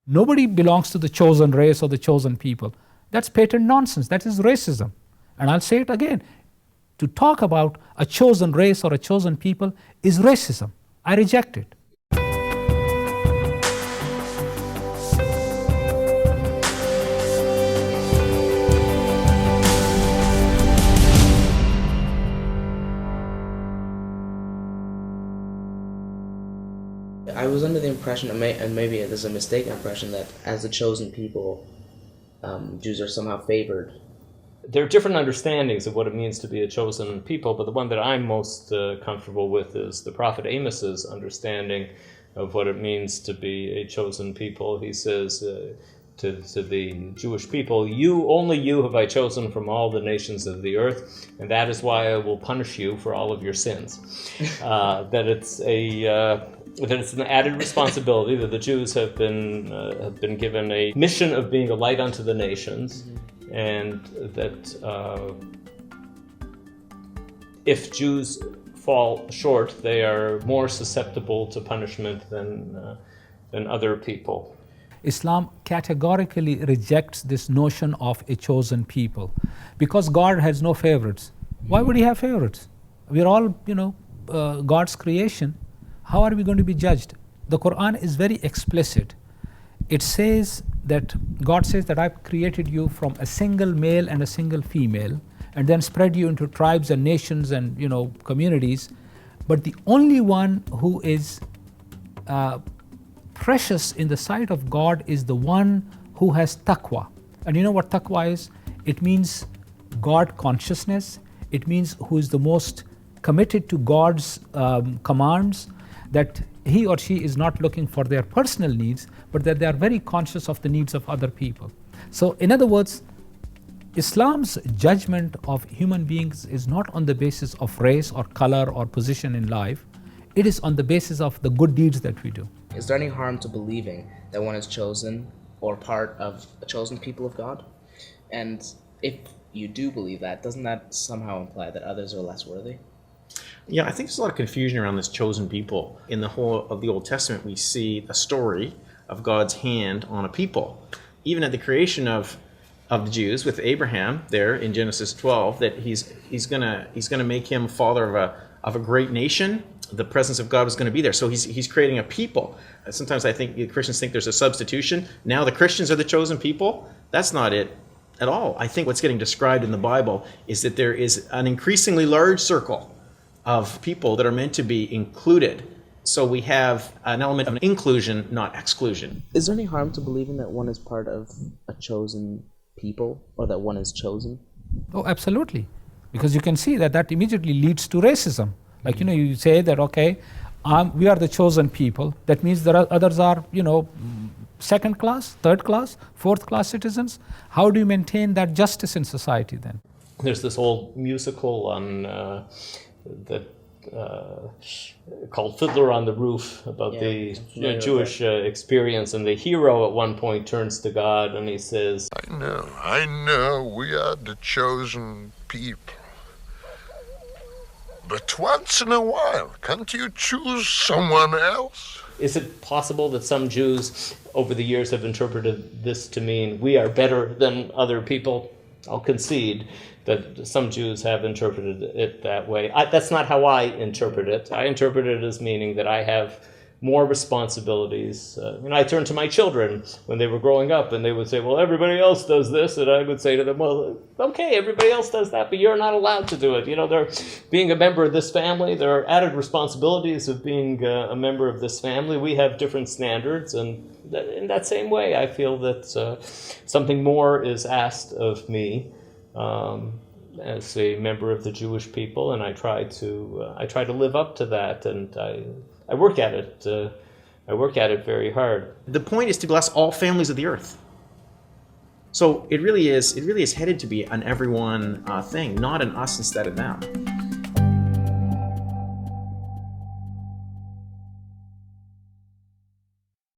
Nobody belongs to the chosen race or the chosen people. That's patent nonsense. That is racism. And I'll say it again. To talk about a chosen race or a chosen people is racism. I reject it. I was under the impression, and maybe it is a mistaken impression, that as the chosen people, Jews are somehow favored. There are different understandings of what it means to be a chosen people, but the one that I'm most comfortable with is the prophet Amos's understanding of what it means to be a chosen people. He says to the Jewish people, only you have I chosen from all the nations of the earth, and that is why I will punish you for all of your sins. That it's an added responsibility that the Jews have been given a mission of being a light unto the nations. And that if Jews fall short, they are more susceptible to punishment than other people. Islam categorically rejects this notion of a chosen people because God has no favorites. Why would he have favorites? We're all, God's creation. How are we going to be judged? The Quran is very explicit. It says that God says that I've created you from a single male and a single female and then spread you into tribes and nations and communities. But the only one who is precious in the sight of God is the one who has taqwa. And you know what taqwa is? It means God consciousness. It means who is the most committed to God's commands, that he or she is not looking for their personal needs, but that they are very conscious of the needs of other people. So in other words, Islam's judgment of human beings is not on the basis of race or color or position in life. It is on the basis of the good deeds that we do. Is there any harm to believing that one is chosen or part of a chosen people of God? And if you do believe that, doesn't that somehow imply that others are less worthy? Yeah, I think there's a lot of confusion around this chosen people. In the whole of the Old Testament, we see a story of God's hand on a people. Even at the creation of the Jews with Abraham there in Genesis 12, that he's gonna make him father of a great nation. The presence of God was going to be there. So he's creating a people. Sometimes I think Christians think there's a substitution. Now the Christians are the chosen people. That's not it at all. I think what's getting described in the Bible is that there is an increasingly large circle of people that are meant to be included. So we have an element of inclusion, not exclusion. Is there any harm to believing that one is part of a chosen people, or that one is chosen? Oh, absolutely. Because you can see that immediately leads to racism. Like, you say that, okay, we are the chosen people. That means there are others are, second class, third class, fourth class citizens. How do you maintain that justice in society then? There's this old musical on called Fiddler on the Roof about the Jewish experience, and the hero at one point turns to God and he says, I know, we are the chosen people. But once in a while, can't you choose someone else? Is it possible that some Jews over the years have interpreted this to mean we are better than other people? I'll concede that some Jews have interpreted it that way. That's not how I interpret it. I interpret it as meaning that I have more responsibilities. I turned to my children when they were growing up, and they would say, well, everybody else does this, and I would say to them, well, okay, everybody else does that, but you're not allowed to do it. They're being a member of this family, there are added responsibilities of being a member of this family. We have different standards, and in that same way, I feel that something more is asked of me as a member of the Jewish people, and I try to live up to that, and I work at it. I work at it very hard. The point is to bless all families of the earth. So it really is headed to be an everyone thing, not an us instead of them.